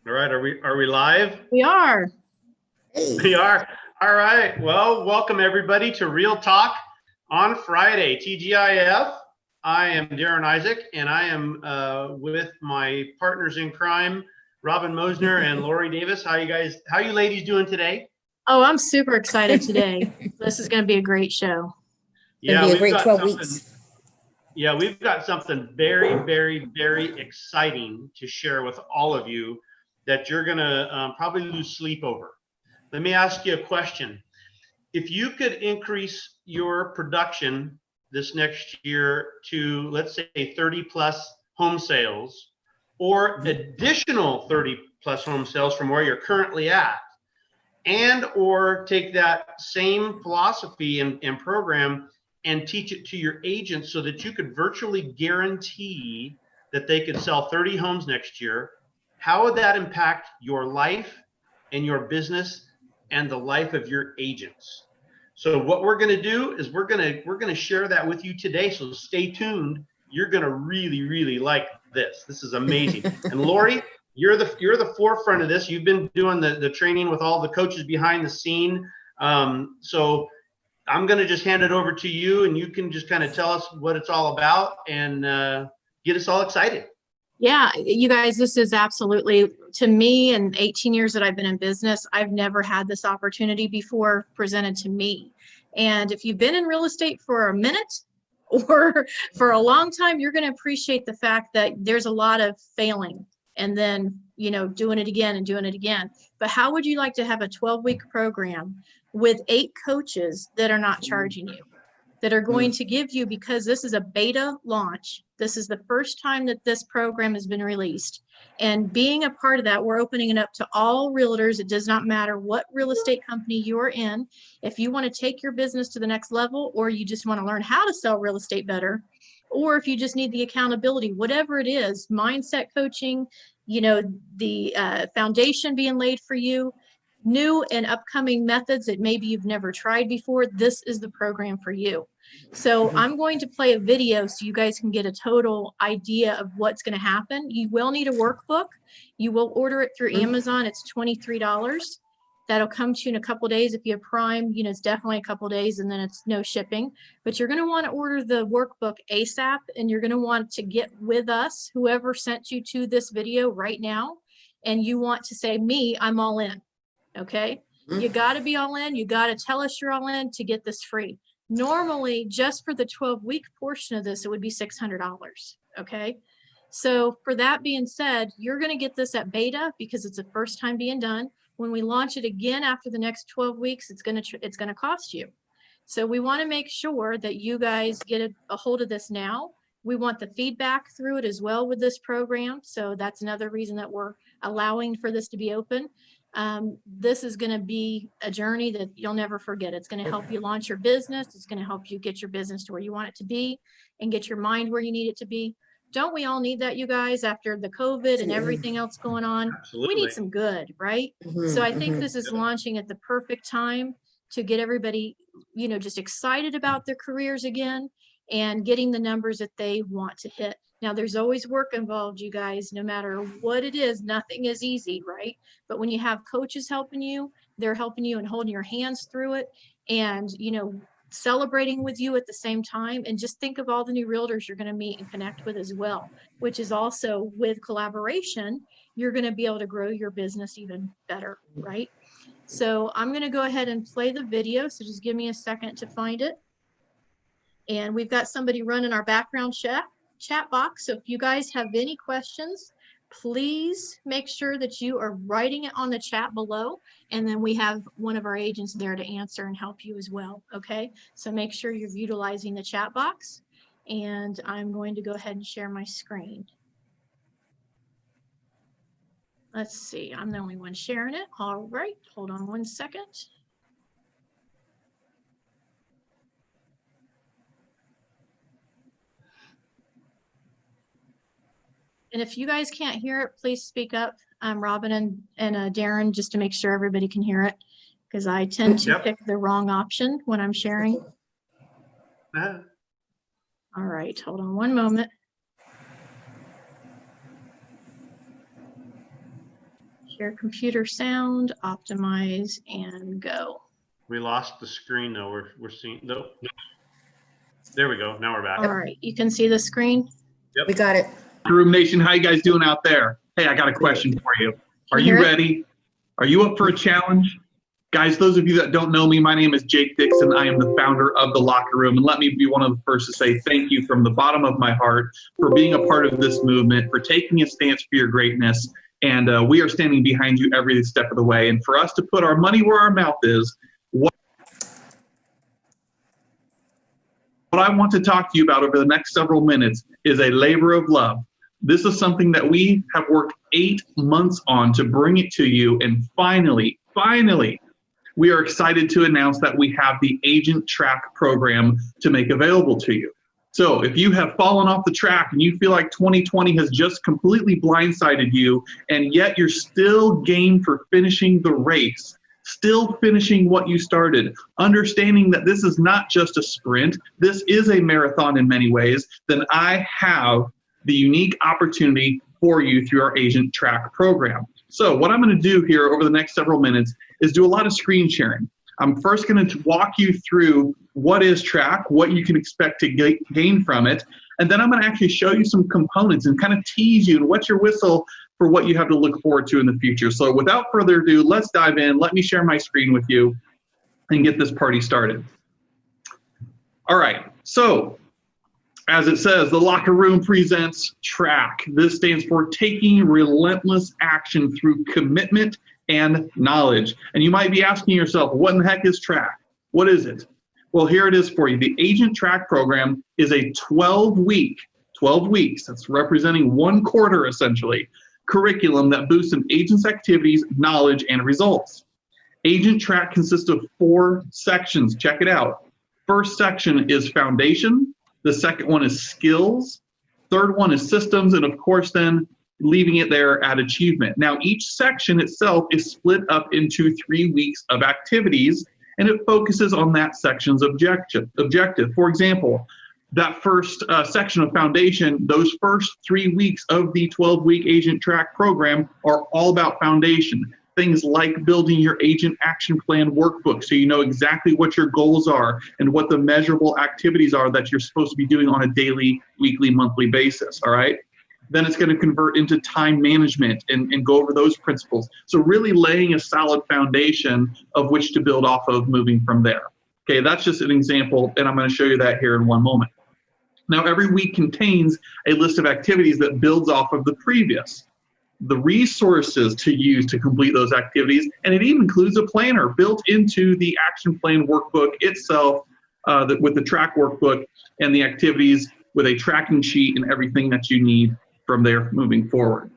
All right, are we live? We are. We are. All right. Well, welcome everybody to Real Talk on Friday, TGIF. I am darrinisaak, and I am with my partners in crime, Robyn Mosner and lauriedavis. How you ladies doing today? Oh, I'm super excited today. This is going to be a great show. Yeah, we've got 12 weeks. Yeah, we've got something very, very, very exciting to share with all of you that you're going to probably lose sleep over. Let me ask you a question. If you could increase your production this next year to, let's say, 30 plus home sales, or additional 30 plus home sales from where you're currently at, and or take that same philosophy and program and teach it to your agents so that you could virtually guarantee that they could sell 30 homes next year, how would that impact your life and your business and the life of your agents? So what we're going to do is we're going to share that with you today. So stay tuned. You're going to really like this. This is amazing. And Laurie, you're the forefront of this. You've been doing the training with all the coaches behind the scene. So I'm going to just hand it over to you, and you can just kind of tell us what it's all about and get us all excited. Yeah, you guys, this is absolutely, to me, in 18 years that I've been in business, I've never had this opportunity before presented to me. And if you've been in real estate for a minute or for a long time, you're going to appreciate the fact that there's a lot of failing and then, doing it again and doing it again. But how would you like to have a 12-week program with 8 coaches that are not charging you, that are going to give you, because this is a beta launch. This is the first time that this program has been released. And being a part of that, we're opening it up to all realtors. It does not matter what real estate company you're in. If you want to take your business to the next level, or you just want to learn how to sell real estate better, or if you just need the accountability, whatever it is, mindset coaching, the foundation being laid for you, new and upcoming methods that maybe you've never tried before, this is the program for you. So I'm going to play a video so you guys can get a total idea of what's going to happen. You will need a workbook. You will order it through Amazon. It's $23. That'll come to you in a couple of days. If you have Prime, it's definitely a couple of days, and then it's no shipping. But you're going to want to order the workbook ASAP, and you're going to want to get with us, whoever sent you to this video right now, and you want to say, me, I'm all in. Okay, you got to be all in. You got to tell us you're all in to get this free. Normally, just for the 12-week portion of this, it would be $600. Okay, so for that being said, you're going to get this at beta because it's the first time being done. When we launch it again after the next 12 weeks, it's going to cost you. So we want to make sure that you guys get a hold of this now. We want the feedback through it as well with this program. So that's another reason that we're allowing for this to be open. This is going to be a journey that you'll never forget. It's going to help you launch your business. It's going to help you get your business to where you want it to be and get your mind where you need it to be. Don't we all need that, you guys, after the COVID and everything else going on? Absolutely. We need some good, right? So I think this is launching at the perfect time to get everybody, just excited about their careers again and getting the numbers that they want to hit. Now, there's always work involved, you guys. No matter what it is, nothing is easy, right? But when you have coaches helping you, they're helping you and holding your hands through it and, celebrating with you at the same time. And just think of all the new realtors you're going to meet and connect with as well, which is also with collaboration, you're going to be able to grow your business even better, right? So I'm going to go ahead and play the video. So just give me a second to find it. And we've got somebody running our background chat box. So if you guys have any questions, please make sure that you are writing it on the chat below. And then we have one of our agents there to answer and help you as well. Okay, so make sure you're utilizing the chat box. And I'm going to go ahead and share my screen. Let's see, I'm the only one sharing it. All right, hold on one second. And if you guys can't hear it, please speak up. Robyn and Darren, just to make sure everybody can hear it, because I tend to pick the wrong option when I'm sharing. All right, hold on one moment. Share computer sound, optimize, and go. We lost the screen though. We're seeing, no. There we go. Now we're back. All right, you can see the screen? Yep. We got it. Room Nation, how you guys doing out there? Hey, I got a question for you. Are Can you hear it? ready? Are you up for a challenge? Guys, those of you that don't know me, my name is Jake Dixon. I am the founder of The Locker Room. And let me be one of the first to say thank you from the bottom of my heart for being a part of this movement, for taking a stance for your greatness. And we are standing behind you every step of the way. And for us to put our money where our mouth is, what I want to talk to you about over the next several minutes is a labor of love. This is something that we have worked 8 months on to bring it to you. And finally, we are excited to announce that we have the Agent T.R.A.C.K program to make available to you. So if you have fallen off the track and you feel like 2020 has just completely blindsided you, and yet you're still game for finishing the race, still finishing what you started, understanding that this is not just a sprint, this is a marathon in many ways, then I have the unique opportunity for you through our Agent T.R.A.C program. So what I'm going to do here over the next several minutes is do a lot of screen sharing. I'm first going to walk you through what is T.R.A.C, what you can expect to gain from it, and then I'm going to actually show you some components and kind of tease you and wet your whistle for what you have to look forward to in the future. So without further ado, let's dive in. Let me share my screen with you and get this party started. All right, so as it says, the Locker Room presents T.R.A.C. This stands for Taking Relentless Action Through Commitment and Knowledge. And you might be asking yourself, what in the heck is T.R.A.C? What is it? Well, here it is for you. The Agent T.R.A.C program is a 12 weeks, that's representing 1 quarter essentially, curriculum that boosts an agent's activities, knowledge, and results. Agent T.R.A.C consists of 4 sections. Check it out. First section is foundation. The second one is skills. Third one is systems. And of course, then leaving it there at achievement. Now, each section itself is split up into 3 weeks of activities, and it focuses on that section's objective. For example, that first section of foundation, those first 3 weeks of the 12-week Agent T.R.A.C program are all about foundation. Things like building your agent action plan workbook so you know exactly what your goals are and what the measurable activities are that you're supposed to be doing on a daily, weekly, monthly basis, all right? Then it's going to convert into time management and go over those principles. So really laying a solid foundation of which to build off of moving from there. Okay, that's just an example, and I'm going to show you that here in one moment. Now, every week contains a list of activities that builds off of the previous. The resources to use to complete those activities, and it even includes a planner built into the action plan workbook itself with the T.R.A.C workbook and the activities with a tracking sheet and everything that you need from there moving forward.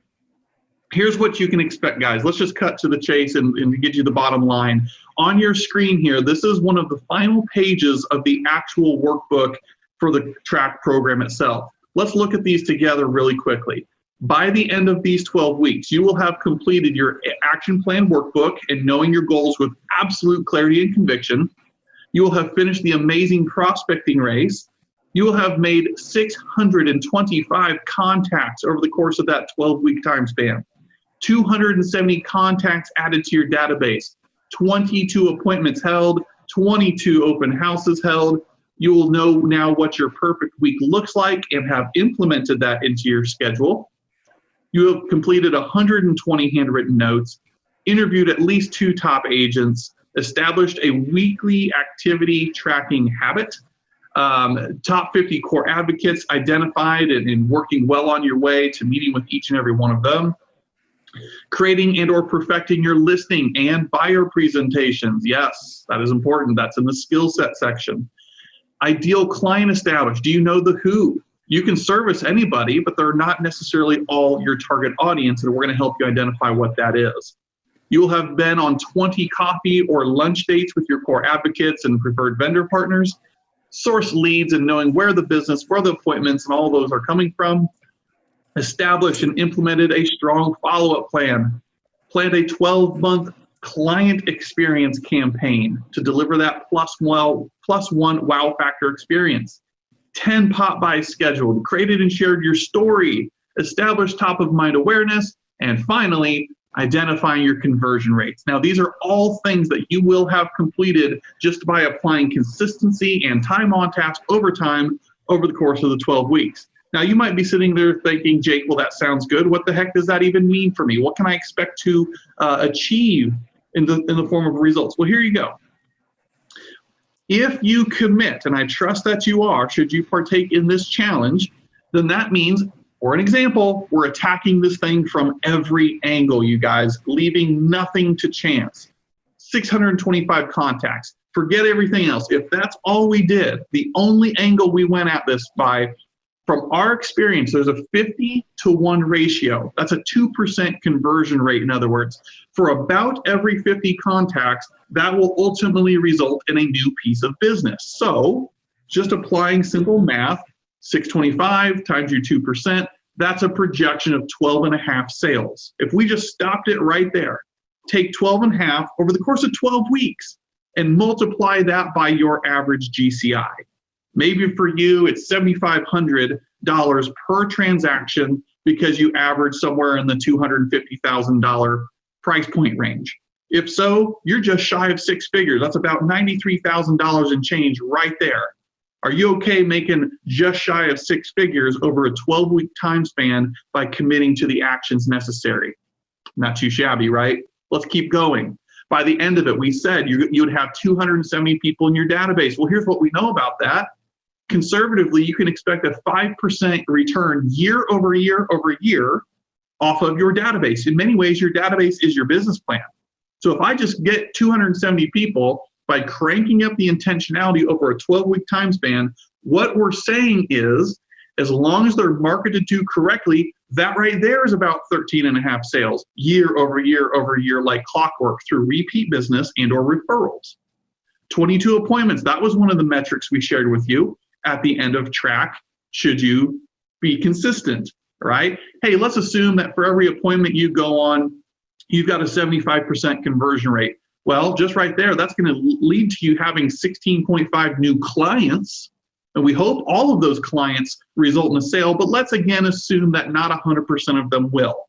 Here's what you can expect, guys. Let's just cut to the chase and get you the bottom line. On your screen here, this is one of the final pages of the actual workbook for the T.R.A.C program itself. Let's look at these together really quickly. By the end of these 12 weeks, you will have completed your action plan workbook and knowing your goals with absolute clarity and conviction. You will have finished the amazing prospecting race. You will have made 625 contacts over the course of that 12-week time span. 270 contacts added to your database. 22 appointments held. 22 open houses held. You will know now what your perfect week looks like and have implemented that into your schedule. You have completed 120 handwritten notes, interviewed at least 2 top agents, established a weekly activity tracking habit, top 50 core advocates identified and working well on your way to meeting with each and every one of them, creating and or perfecting your listing and buyer presentations. Yes, that is important. That's in the skill set section. Ideal client established. Do you know the who? You can service anybody, but they're not necessarily all your target audience, and we're going to help you identify what that is. You will have been on 20 coffee or lunch dates with your core advocates and preferred vendor partners, source leads and knowing where the business, where the appointments, and all those are coming from. Established and implemented a strong follow-up plan. Planned a 12-month client experience campaign to deliver that plus one wow factor experience. 10 pop buys scheduled, created and shared your story, established top of mind awareness, and finally identifying your conversion rates. Now, these are all things that you will have completed just by applying consistency and time on task over time over the course of the 12 weeks. Now, you might be sitting there thinking, Jake, well, that sounds good. What the heck does that even mean for me? What can I expect to achieve in the form of results? Well, here you go. If you commit, and I trust that you are, should you partake in this challenge, then that means, for an example, we're attacking this thing from every angle, you guys, leaving nothing to chance. 625 contacts. Forget everything else. If that's all we did, the only angle we went at this by, from our experience, there's a 50-to-1 ratio. That's a 2% conversion rate, in other words. For about every 50 contacts, that will ultimately result in a new piece of business. So just applying simple math, 625 times your 2%, that's a projection of 12 and a half sales. If we just stopped it right there, take 12 and a half over the course of 12 weeks and multiply that by your average GCI. Maybe for you, it's $7,500 per transaction because you average somewhere in the $250,000 price point range. If so, you're just shy of six figures. That's about $93,000 in change right there. Are you okay making just shy of six figures over a 12-week time span by committing to the actions necessary? Not too shabby, right? Let's keep going. By the end of it, we said you would have 270 people in your database. Well, here's what we know about that. Conservatively, you can expect a 5% return year over year over year off of your database. In many ways, your database is your business plan. So if I just get 270 people by cranking up the intentionality over a 12-week time span, what we're saying is, as long as they're marketed to correctly, that right there is about 13 and a half sales year over year over year, like clockwork, through repeat business and or referrals. 22 appointments, that was one of the metrics we shared with you at the end of T.R.A.C.K. Should you be consistent, right? Hey, let's assume that for every appointment you go on, you've got a 75% conversion rate. Well, just right there, that's going to lead to you having 16.5 new clients. And we hope all of those clients result in a sale, but let's again assume that not 100% of them will.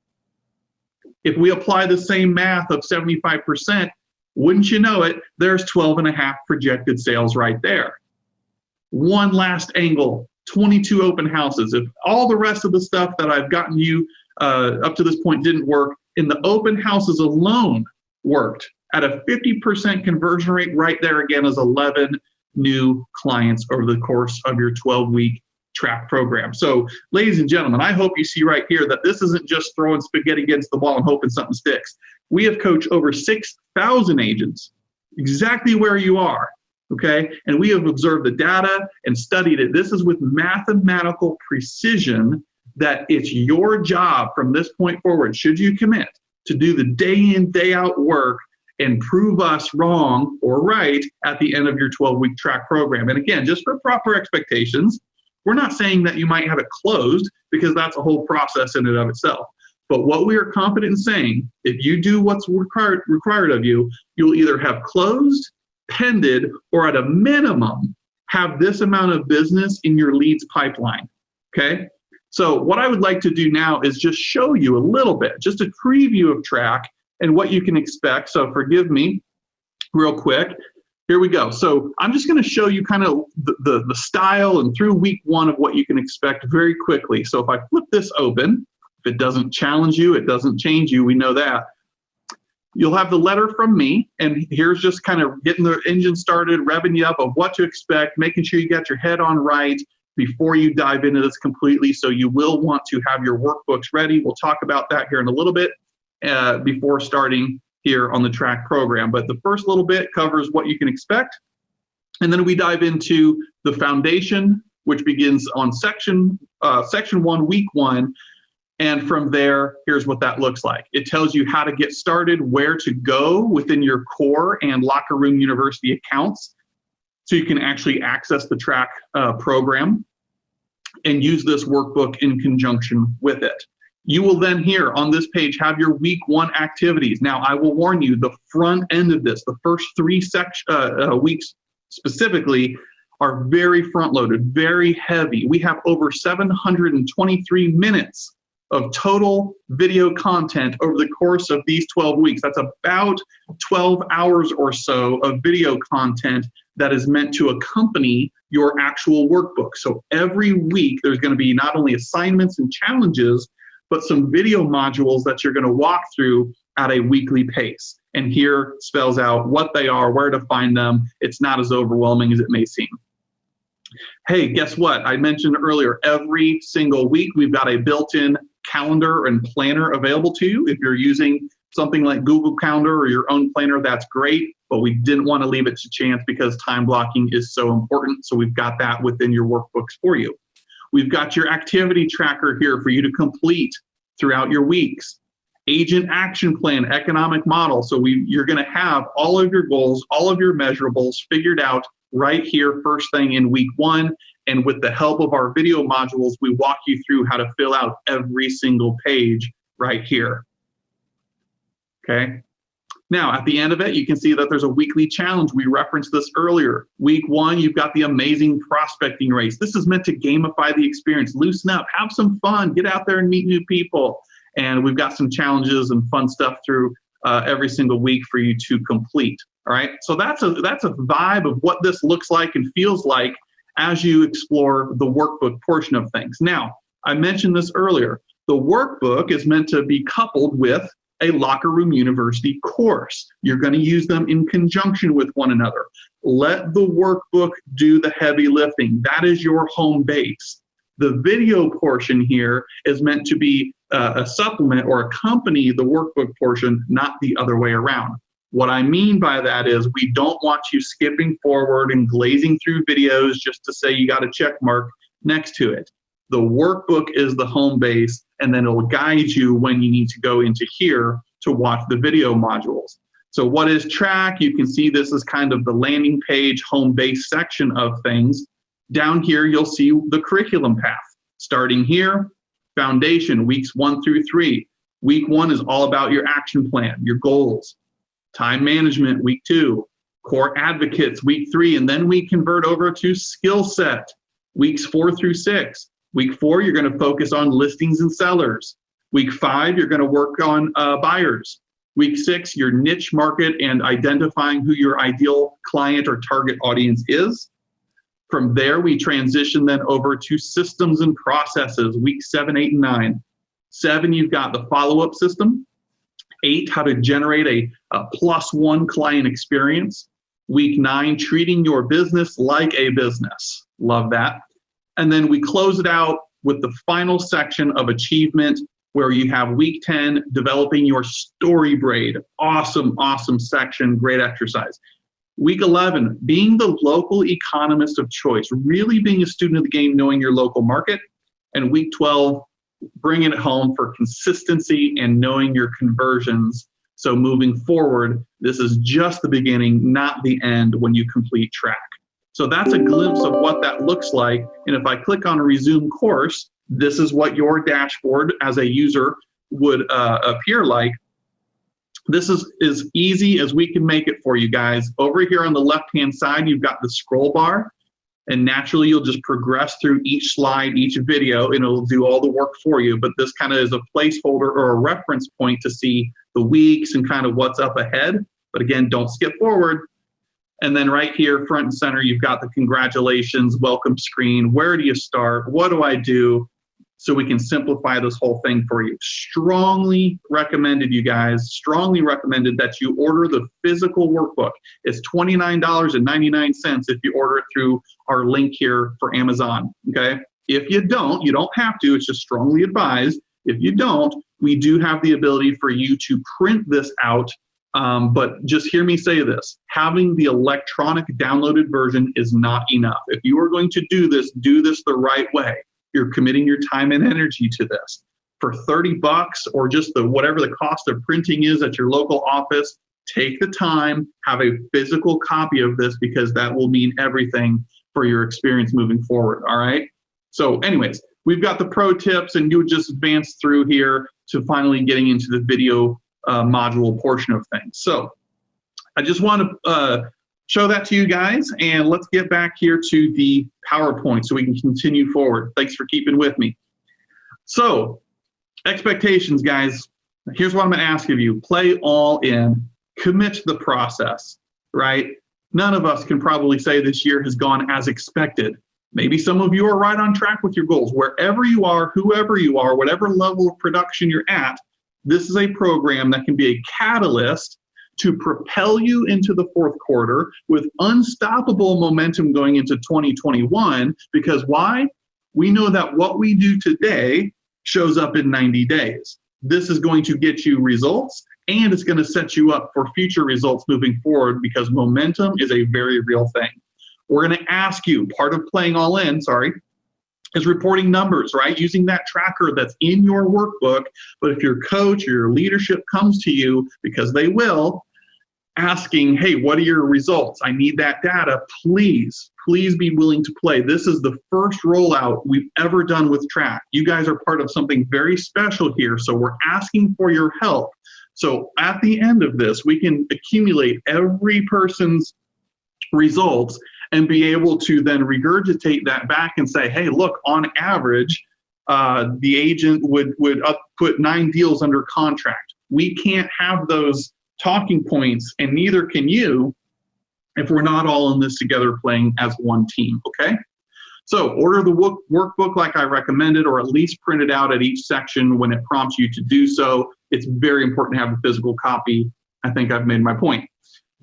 If we apply the same math of 75%, wouldn't you know it, there's 12 and a half projected sales right there. One last angle, 22 open houses. If all the rest of the stuff that I've gotten you up to this point didn't work, in the open houses alone worked at a 50% conversion rate. Right there again is 11 new clients over the course of your 12-week T.R.A.C.K. program. So ladies and gentlemen, I hope you see right here that this isn't just throwing spaghetti against the wall and hoping something sticks. We have coached over 6,000 agents exactly where you are. Okay, and we have observed the data and studied it. This is with mathematical precision that it's your job from this point forward, should you commit, to do the day in, day out work and prove us wrong or right at the end of your 12-week T.R.A.C.K. program. And again, just for proper expectations, we're not saying that you might have it closed, because that's a whole process in and of itself. But what we are confident in saying, if you do what's required of you, you'll either have closed, pended, or at a minimum have this amount of business in your leads pipeline. Okay, so what I would like to do now is just show you a little bit, just a preview of T.R.A.C.K. and what you can expect. So forgive me real quick. Here we go. So I'm just going to show you kind of the style and through week one of what you can expect very quickly. So if I flip this open, if it doesn't challenge you, it doesn't change you, we know that. You'll have the letter from me, and here's just kind of getting the engine started, revving you up of what to expect, making sure you got your head on right before you dive into this completely. So you will want to have your workbooks ready. We'll talk about that here in a little bit before starting here on the T.R.A.C.K. program. But the first little bit covers what you can expect. And then we dive into the foundation, which begins on section 1, week 1. And from there, here's what that looks like. It tells you how to get started, where to go within your core and Locker Room University accounts, so you can actually access the T.R.A.C.K. program and use this workbook in conjunction with it. You will then here on this page have your week 1 activities. Now, I will warn you, the front end of this, the first 3 weeks specifically, are very front-loaded, very heavy. We have over 723 minutes of total video content over the course of these 12 weeks. That's about 12 hours or so of video content that is meant to accompany your actual workbook. So every week there's going to be not only assignments and challenges, but some video modules that you're going to walk through at a weekly pace. And here spells out what they are, where to find them. It's not as overwhelming as it may seem. Hey, guess what? I mentioned earlier, every single week we've got a built-in calendar and planner available to you. If you're using something like Google Calendar or your own planner, that's great, but we didn't want to leave it to chance because time blocking is so important. So we've got that within your workbooks for you. We've got your activity tracker here for you to complete throughout your weeks. Agent action plan, economic model. So you're going to have all of your goals, all of your measurables figured out right here first thing in week 1. And with the help of our video modules, we walk you through how to fill out every single page right here. Okay. Now, at the end of it, you can see that there's a weekly challenge. We referenced this earlier. Week 1, you've got the amazing prospecting race. This is meant to gamify the experience. Loosen up, have some fun, get out there and meet new people. And we've got some challenges and fun stuff through every single week for you to complete. All right. So that's a vibe of what this looks like and feels like as you explore the workbook portion of things. Now, I mentioned this earlier. The workbook is meant to be coupled with a Locker Room University course. You're going to use them in conjunction with one another. Let the workbook do the heavy lifting. That is your home base. The video portion here is meant to be a supplement or accompany the workbook portion, not the other way around. What I mean by that is we don't want you skipping forward and glazing through videos just to say you got a check mark next to it. The workbook is the home base, and then it'll guide you when you need to go into here to watch the video modules. So what is T.R.A.C.K? You can see this is kind of the landing page home base section of things. Down here, you'll see the curriculum path. Starting here, foundation, weeks 1 through 3. Week 1 is all about your action plan, your goals. Time management, week 2. Core advocates, week 3. And then we convert over to skill set, weeks 4 through 6. Week 4, you're going to focus on listings and sellers. Week 5, you're going to work on buyers. Week 6, your niche market and identifying who your ideal client or target audience is. From there, we transition then over to systems and processes, week 7, 8, and 9. 7, you've got the follow-up system. 8, how to generate a +1 client experience. Week 9, treating your business like a business. Love that. And then we close it out with the final section of achievement, where you have week 10, developing your story braid. Awesome, awesome section, great exercise. Week 11, being the local economist of choice, really being a student of the game, knowing your local market. And week 12, bringing it home for consistency and knowing your conversions. So moving forward, this is just the beginning, not the end when you complete T.R.A.C.K. So that's a glimpse of what that looks like. And if I click on resume course, this is what your dashboard as a user would appear like. This is as easy as we can make it for you guys. Over here on the left-hand side, you've got the scroll bar, and naturally you'll just progress through each slide, each video, and it'll do all the work for you. But this kind of is a placeholder or a reference point to see the weeks and kind of what's up ahead. But again, don't skip forward. And then right here, front and center, you've got the congratulations, welcome screen. Where do you start? What do I do? So we can simplify this whole thing for you. Strongly recommended, you guys, strongly recommended that you order the physical workbook. It's $29.99 if you order it through our link here for Amazon, okay? If you don't have to, it's just strongly advised. If you don't, we do have the ability for you to print this out, but just hear me say this. Having the electronic downloaded version is not enough. If you are going to do this the right way. You're committing your time and energy to this. For $30 or just whatever the cost of printing is at your local office, take the time, have a physical copy of this, because that will mean everything for your experience moving forward, all right? So anyways, we've got the pro tips, and you would just advance through here to finally getting into the video module portion of things. So I just want to show that to you guys, and let's get back here to the PowerPoint so we can continue forward. Thanks for keeping with me. So Expectations, guys. Here's what I'm going to ask of you. Play all in. Commit to the process, right? None of us can probably say this year has gone as expected. Maybe some of you are right on track with your goals. Wherever you are, whoever you are, whatever level of production you're at, this is a program that can be a catalyst to propel you into the fourth quarter with unstoppable momentum going into 2021. Because why? We know that what we do today shows up in 90 days. This is going to get you results, and it's going to set you up for future results moving forward, because momentum is a very real thing. We're going to ask you, part of playing all in, is reporting numbers, right? Using that tracker that's in your workbook. But if your coach or your leadership comes to you, because they will, asking, hey, what are your results? I need that data. Please be willing to play. This is the first rollout we've ever done with T.R.A.C.K. You guys are part of something very special here, so we're asking for your help. So at the end of this, we can accumulate every person's results and be able to then regurgitate that back and say, hey, look, on average, the agent would put 9 deals under contract. We can't have those talking points, and neither can you, if we're not all in this together playing as one team, okay? So order the workbook like I recommended, or at least print it out at each section when it prompts you to do so. It's very important to have a physical copy. I think I've made my point.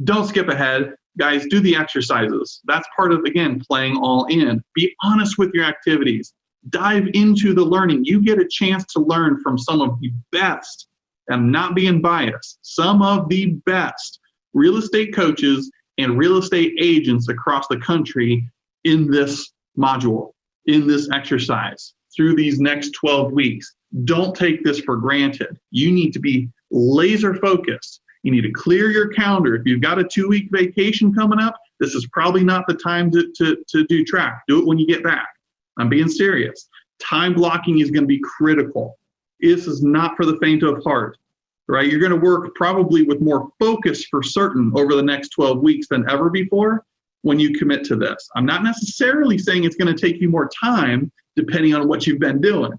Don't skip ahead. Guys, do the exercises. That's part of, again, playing all in. Be honest with your activities. Dive into the learning. You get a chance to learn from some of the best, I'm not being biased, some of the best real estate coaches and real estate agents across the country in this module, in this exercise, through these next 12 weeks. Don't take this for granted. You need to be laser focused. You need to clear your calendar. If you've got a 2-week vacation coming up, this is probably not the time to do T.R.A.C.K. Do it when you get back. I'm being serious. Time blocking is going to be critical. This is not for the faint of heart, right? You're going to work probably with more focus for certain over the next 12 weeks than ever before when you commit to this. I'm not necessarily saying it's going to take you more time depending on what you've been doing.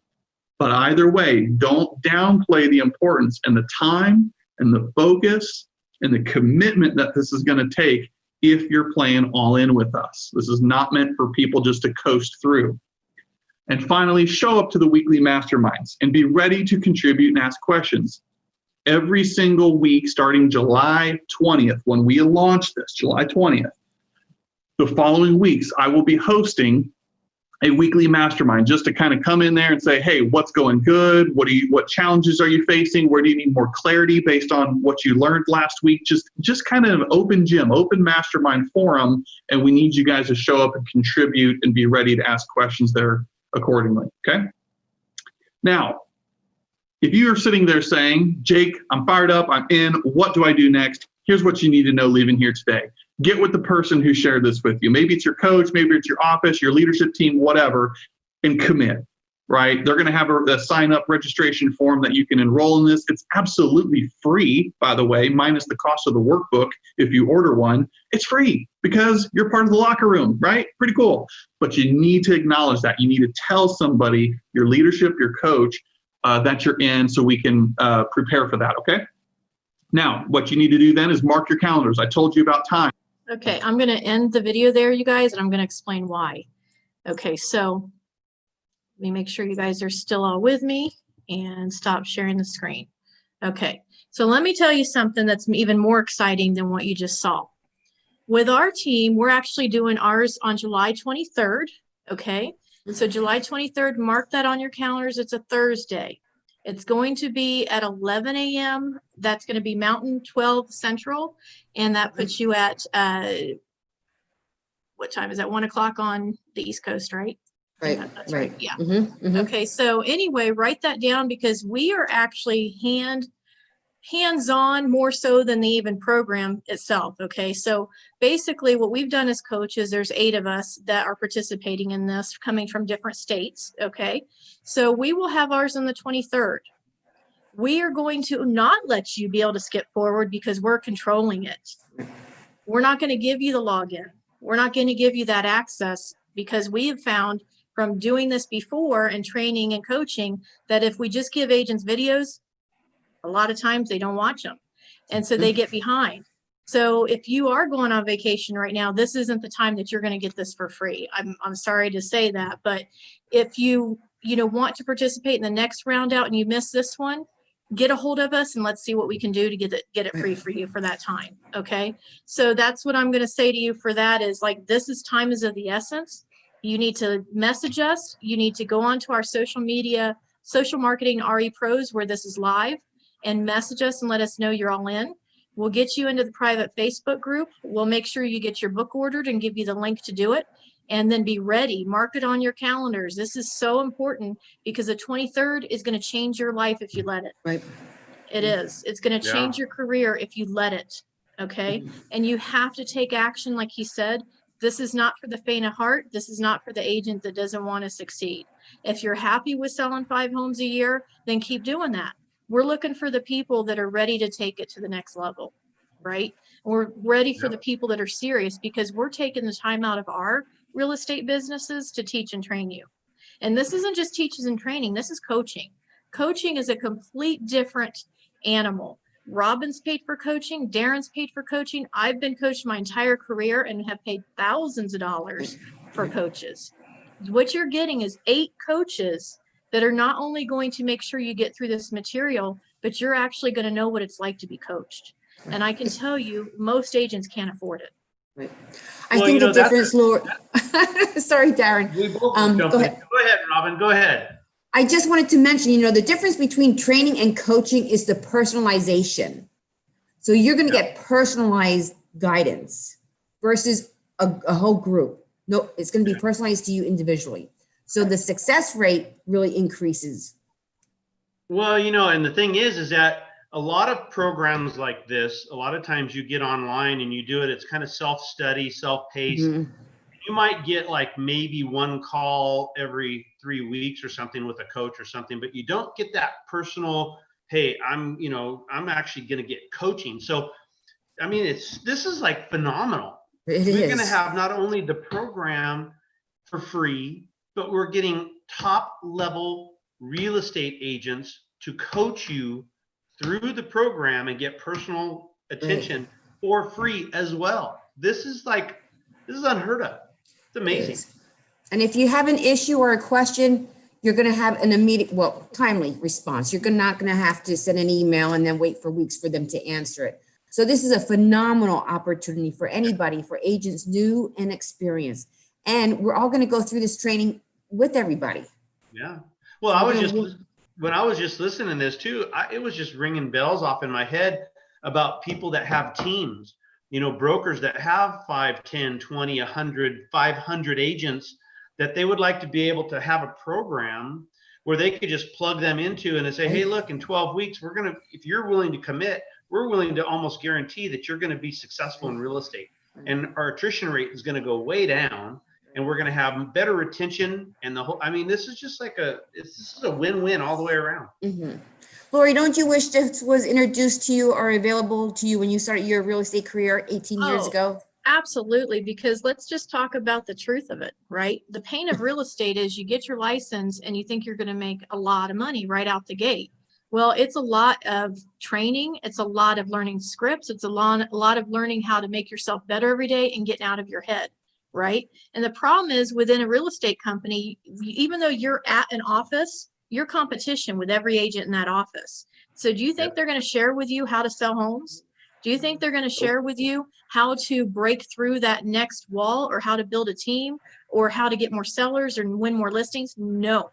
But either way, don't downplay the importance and the time and the focus and the commitment that this is going to take if you're playing all in with us. This is not meant for people just to coast through. And finally, show up to the weekly masterminds and be ready to contribute and ask questions. Every single week starting July 20th, when we launch this, July 20th, the following weeks, I will be hosting a weekly mastermind just to kind of come in there and say, hey, what's going good? What challenges are you facing? Where do you need more clarity based on what you learned last week? Just kind of open gym, open mastermind forum. And we need you guys to show up and contribute and be ready to ask questions there accordingly, okay? Now, if you are sitting there saying, Jake, I'm fired up, I'm in, what do I do next? Here's what you need to know leaving here today. Get with the person who shared this with you. Maybe it's your coach, maybe it's your office, your leadership team, whatever, and commit, right? They're going to have a sign-up registration form that you can enroll in this. It's absolutely free, by the way, minus the cost of the workbook. If you order one, it's free because you're part of the locker room, right? Pretty cool. But you need to acknowledge that. You need to tell somebody, your leadership, your coach, that you're in so we can prepare for that, okay? Now, what you need to do then is mark your calendars. I told you about time. Okay, I'm going to end the video there, you guys, and I'm going to explain why. Okay, so let me make sure you guys are still all with me and stop sharing the screen. Okay, so let me tell you something that's even more exciting than what you just saw. With our team, we're actually doing ours on July 23rd, okay? So July 23rd, mark that on your calendars. It's a Thursday. It's going to be at 11 a.m. That's going to be Mountain, 12 Central. And that puts you at, what time is that? 1 o'clock on the East Coast, right? Right, That's right. Yeah. Mm-hmm. Okay, so anyway, write that down because we are actually hands-on more so than the even program itself. Okay, so basically what we've done as coaches, there's 8 of us that are participating in this coming from different states. Okay, so we will have ours on the 23rd. We are going to not let you be able to skip forward because we're controlling it. We're not going to give you the login. We're not going to give you that access because we have found from doing this before and training and coaching that if we just give agents videos, a lot of times they don't watch them. And so they get behind. So if you are going on vacation right now, this isn't the time that you're going to get this for free. I'm sorry to say that, but if you want to participate in the next round out and you miss this one, get a hold of us and let's see what we can do to get it free for you for that time. Okay. So that's what I'm going to say to you for that is like, time is of the essence. You need to message us. You need to go onto our social media, Social Marketing RE Pros, where this is live, and message us and let us know you're all in. We'll get you into the private Facebook group. We'll make sure you get your book ordered and give you the link to do it. And then be ready, mark it on your calendars. This is so important because the 23rd is going to change your life if you let it. Right. It is. It's going to change your career if you let it. Okay. And you have to take action. Like he said, this is not for the faint of heart. This is not for the agent that doesn't want to succeed. If you're happy with selling 5 homes a year, then keep doing that. We're looking for the people that are ready to take it to the next level, right? We're ready for the people that are serious because we're taking the time out of our real estate businesses to teach and train you. And this isn't just teaches and training, this is coaching. Coaching is a complete different animal. Robyn's paid for coaching, Darren's paid for coaching. I've been coached my entire career and have paid thousands of dollars for coaches. What you're getting is 8 coaches that are not only going to make sure you get through this material, but you're actually going to know what it's like to be coached. And I can tell you, most agents can't afford it. Right. I think the difference, Laura. Sorry, Darren. Go ahead. Go ahead, Robyn. Go ahead. I just wanted to mention, the difference between training and coaching is the personalization. So you're going to get personalized guidance versus a whole group. No, it's going to be personalized to you individually. So the success rate really increases. Well, and the thing is that a lot of programs like this, a lot of times you get online and you do it, it's kind of self-study, self-paced. Mm-hmm. You might get like maybe 1 call every 3 weeks or something with a coach or something, but you don't get that personal, hey, I'm actually going to get coaching. So, I mean, this is like phenomenal. We're going to have not only the program for free, but we're getting top level real estate agents to coach you through the program and get personal attention for free as well. This is unheard of. It's amazing. And if you have an issue or a question, you're going to have an immediate, timely response. You're not going to have to send an email and then wait for weeks for them to answer it. So this is a phenomenal opportunity for anybody, for agents new and experienced. And we're all going to go through this training with everybody. Yeah. Well, when I was just listening to this too, it was just ringing bells off in my head about people that have teams, brokers that have 5, 10, 20, 100, 500 agents that they would like to be able to have a program where they could just plug them into and say, hey, look, in 12 weeks, if you're willing to commit, we're willing to almost guarantee that you're going to be successful in real estate. And our attrition rate is going to go way down. And we're going to have better retention and this is just this is a win-win all the way around. Mm-hmm. Lori, don't you wish this was introduced to you or available to you when you started your real estate career 18 years ago? Absolutely, because let's just talk about the truth of it, right? The pain of real estate is you get your license and you think you're going to make a lot of money right out the gate. Well, it's a lot of training. It's a lot of learning scripts. It's a lot of learning how to make yourself better every day and getting out of your head. Right. And the problem is within a real estate company, even though you're at an office, you're competition with every agent in that office. So do you think they're going to share with you how to sell homes? Do you think they're going to share with you how to break through that next wall or how to build a team or how to get more sellers or win more listings? No,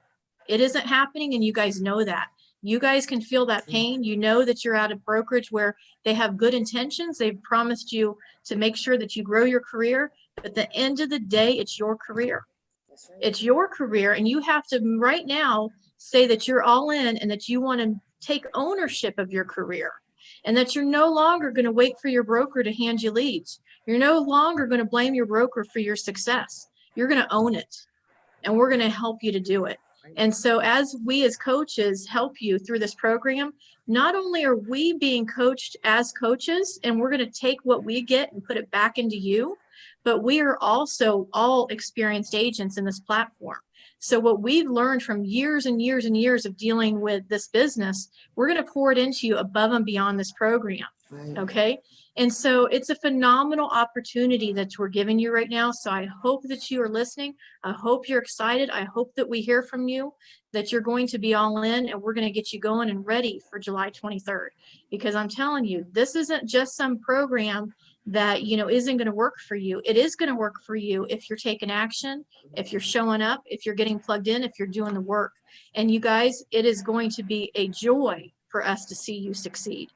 it isn't happening. And you guys know that. You guys can feel that pain. You know that you're at a brokerage where they have good intentions. They've promised you to make sure that you grow your career. But at the end of the day, it's your career. That's right. It's your career. And you have to right now say that you're all in and that you want to take ownership of your career and that you're no longer going to wait for your broker to hand you leads. You're no longer going to blame your broker for your success. You're going to own it. And we're going to help you to do it. And so as we as coaches help you through this program, not only are we being coached as coaches and we're going to take what we get and put it back into you, but we are also all experienced agents in this platform. So what we've learned from years and years and years of dealing with this business, we're going to pour it into you above and beyond this program. Right. Okay. And so it's a phenomenal opportunity that we're giving you right now. So I hope that you are listening. I hope you're excited. I hope that we hear from you, that you're going to be all in, and we're going to get you going and ready for July 23rd. Because I'm telling you, this isn't just some program that, you know, isn't going to work for you. It is going to work for you if you're taking action, if you're showing up, if you're getting plugged in, if you're doing the work. And you guys, it is going to be a joy for us to see you succeed.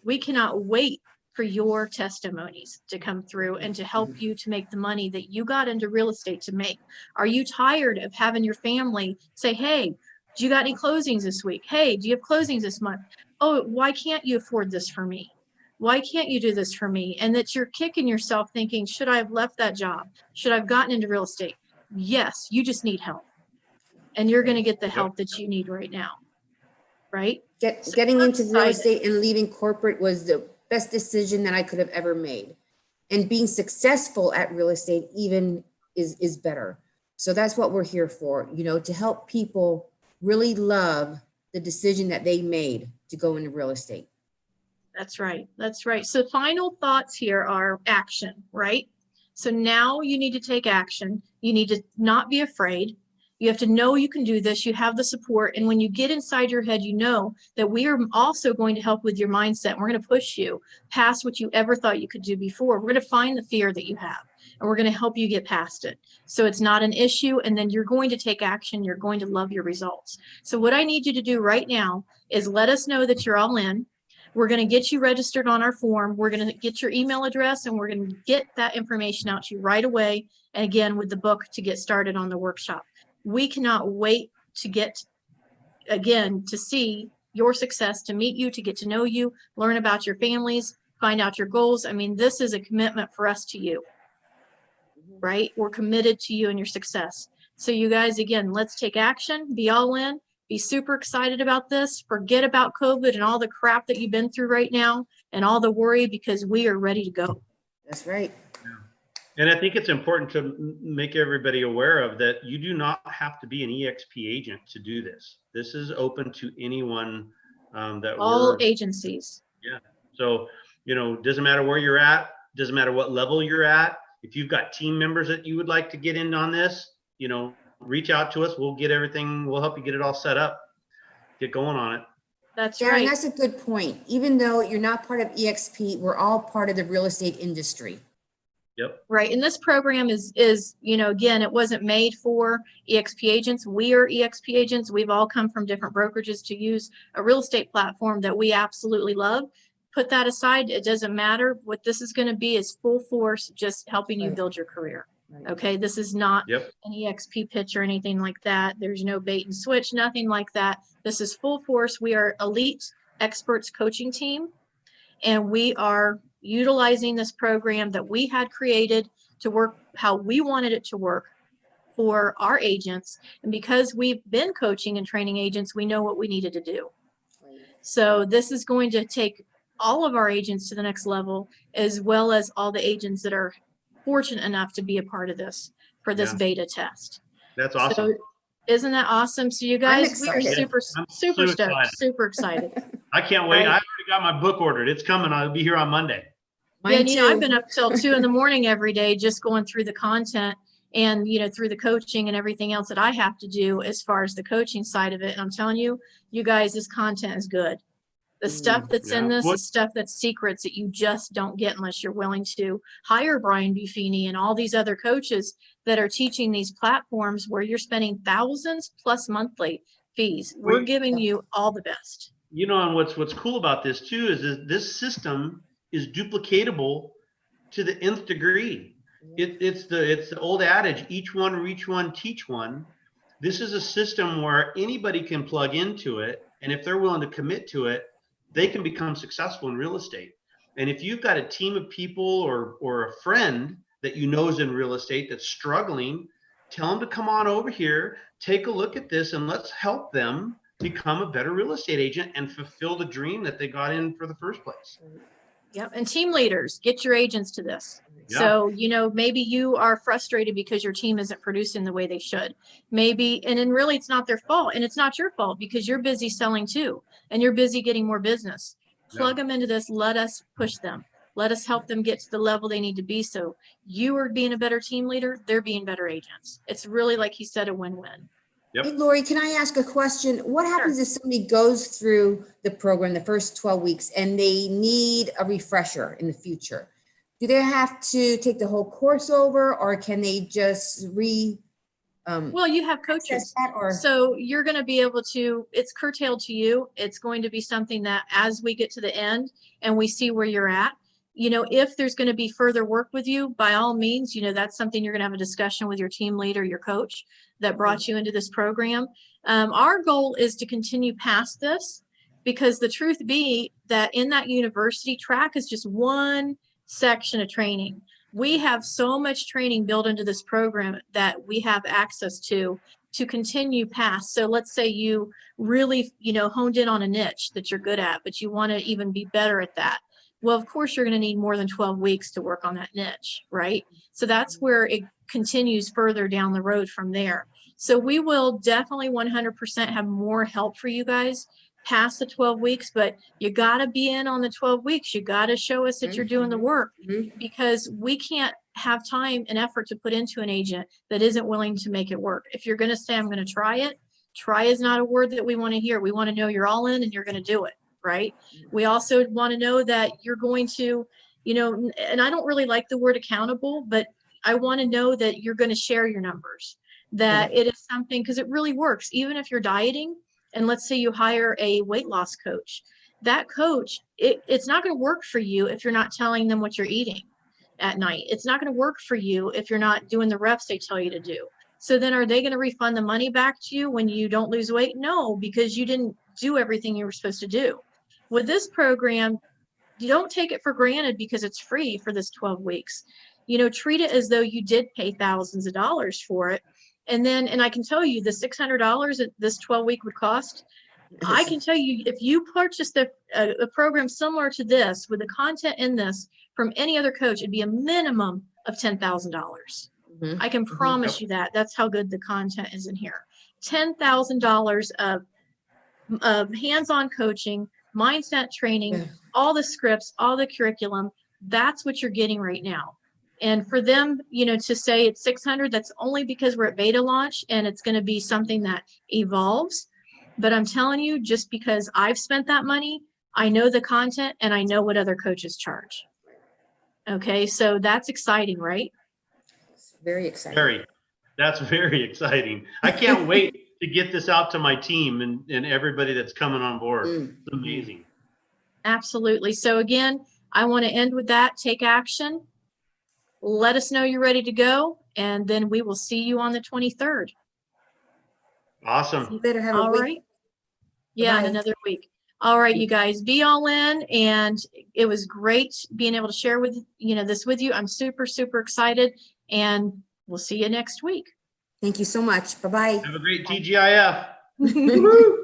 We cannot wait for your testimonies to come through and to help you to make the money that you got into real estate to make. Are you tired of having your family say, hey, do you got any closings this week? Hey, do you have closings this month? Oh, why can't you afford this for me? Why can't you do this for me? And that you're kicking yourself thinking, should I have left that job? Should I have gotten into real estate? Yes, you just need help. And you're going to get the help that you need right now. Right? Getting into real estate and leaving corporate was the best decision that I could have ever made. And being successful at real estate even is better. So that's what we're here for, you know, to help people really love the decision that they made to go into real estate. That's right. That's right. So final thoughts here are action, right? So now you need to take action. You need to not be afraid. You have to know you can do this. You have the support. And when you get inside your head, you know that we are also going to help with your mindset. We're going to push you past what you ever thought you could do before. We're going to find the fear that you have, and we're going to help you get past it. So it's not an issue. And then you're going to take action. You're going to love your results. So what I need you to do right now is let us know that you're all in. We're going to get you registered on our form. We're going to get your email address, and we're going to get that information out to you right away. And again, with the book to get started on the workshop. We cannot wait to get, again, to see your success, to meet you, to get to know you, learn about your families, find out your goals. I mean, this is a commitment for us to you, right? We're committed to you and your success. So you guys, again, let's take action, be all in, be super excited about this, forget about COVID and all the crap that you've been through right now and all the worry, because we are ready to go. That's right. And I think it's important to make everybody aware of that. You do not have to be an EXP agent to do this. This is open to anyone that all agencies. Yeah. So, you know, doesn't matter where you're at, doesn't matter what level you're at. If you've got team members that you would like to get in on this, you know, reach out to us. We'll get everything. We'll help you get it all set up, get going on it. That's Darren, right. that's a good point. Even though you're not part of EXP, we're all part of the real estate industry. Yep. Right. And this program is, you know, again, it wasn't made for EXP agents. We are EXP agents. We've all come from different brokerages to use a real estate platform that we absolutely love. Put that aside. It doesn't matter. What this is going to be is full force, just helping you build your career. Okay. This is not an EXP pitch or anything like that. There's no bait and switch, nothing like that. This is full force. We are elite experts coaching team, and we are utilizing this program that we had created to work how we wanted it to work for our agents. And because we've been coaching and training agents, we know what we needed to do. So this is going to take all of our agents to the next level, as well as all the agents that are fortunate enough to be a part of this for this beta test. That's awesome. So, isn't that awesome? So you guys, we are super stoked, super excited. I can't wait. I already got my book ordered. It's coming. I'll be here on Monday. Mine Yeah, and, you know, too. I've been up till 2 a.m. every day, just going through the content and, you know, through the coaching and everything else that I have to do as far as the coaching side of it. And I'm telling you, you guys, this content is good. The stuff that's in this is stuff that's secrets that you just don't get unless you're willing to hire Brian Buffini and all these other coaches that are teaching these platforms where you're spending thousands plus monthly fees. We're giving you all the best. You know, and what's cool about this too is this system is duplicatable to the nth degree. It's the old adage, each one reach one, teach one. This is a system where anybody can plug into it, and if they're willing to commit to it, they can become successful in real estate. And if you've got a team of people or a friend that you know is in real estate that's struggling, tell them to come on over here, take a look at this, and let's help them become a better real estate agent and fulfill the dream that they got in for the first place. Yep. And team leaders, get your agents to this. Yeah. So, maybe you are frustrated because your team isn't producing the way they should. Maybe, and then really it's not their fault, and it's not your fault because you're busy selling too, and you're busy getting more business. Plug them into this. Let us push them. Let us help them get to the level they need to be. So you are being a better team leader. They're being better agents. It's really, like he said, a win-win. Yep. Hey, Lori, can I ask a question? What happens if somebody goes through the program, the first 12 weeks, and they need a refresher in the future? Do they have to take the whole course over, or can they just Well, you have coaches. that, or So you're going to be able to, it's curtailed to you. It's going to be something that as we get to the end and we see where you're at, if there's going to be further work with you, by all means, that's something you're going to have a discussion with your team leader, your coach that brought you into this program. Our goal is to continue past this, because the truth be that in that university, T.R.A.C.K is just one section of training. We have so much training built into this program that we have access to continue past. So let's say you really, honed in on a niche that you're good at, but you want to even be better at that. Well, of course, you're going to need more than 12 weeks to work on that niche, right? So that's where it continues further down the road from there. So we will definitely 100% have more help for you guys past the 12 weeks, but you got to be in on the 12 weeks. You got to show us that you're doing the work, because we can't have time and effort to put into an agent that isn't willing to make it work. If you're going to say, I'm going to try it, try is not a word that we want to hear. We want to know you're all in and you're going to do it, right? We also want to know that you're going to, and I don't really like the word accountable, but I want to know that you're going to share your numbers, that it is something, because it really works. Even if you're dieting, and let's say you hire a weight loss coach, that coach, it's not going to work for you if you're not telling them what you're eating at night. It's not going to work for you if you're not doing the reps they tell you to do. So then are they going to refund the money back to you when you don't lose weight? No, because you didn't do everything you were supposed to do. With this program, you don't take it for granted because it's free for this 12 weeks. Treat it as though you did pay thousands of dollars for it. And I can tell you the $600 that this 12 week would cost, I can tell you, if you purchased a program similar to this with the content in this from any other coach, it'd be a minimum of $10,000. I can promise you that. That's how good the content is in here. $10,000 of hands-on coaching, mindset training, all the scripts, all the curriculum. That's what you're getting right now. And for them, to say it's 600, that's only because we're at beta launch and it's going to be something that evolves. But I'm telling you, just because I've spent that money, I know the content and I know what other coaches charge. Okay, so that's exciting, right? very exciting. That's very exciting. I can't wait to get this out to my team and everybody that's coming on board. It's amazing. Absolutely. So again, I want to end with that. Take action. Let us know you're ready to go, and then we will see you on the 23rd. Awesome. You better have All a week. right. Yeah, in Bye-bye. another week. All right, you guys, be all in, and it was great being able to share with this with you. I'm super, super excited, and we'll see you next week. Thank you so much. Bye-bye. Have a great TGIF.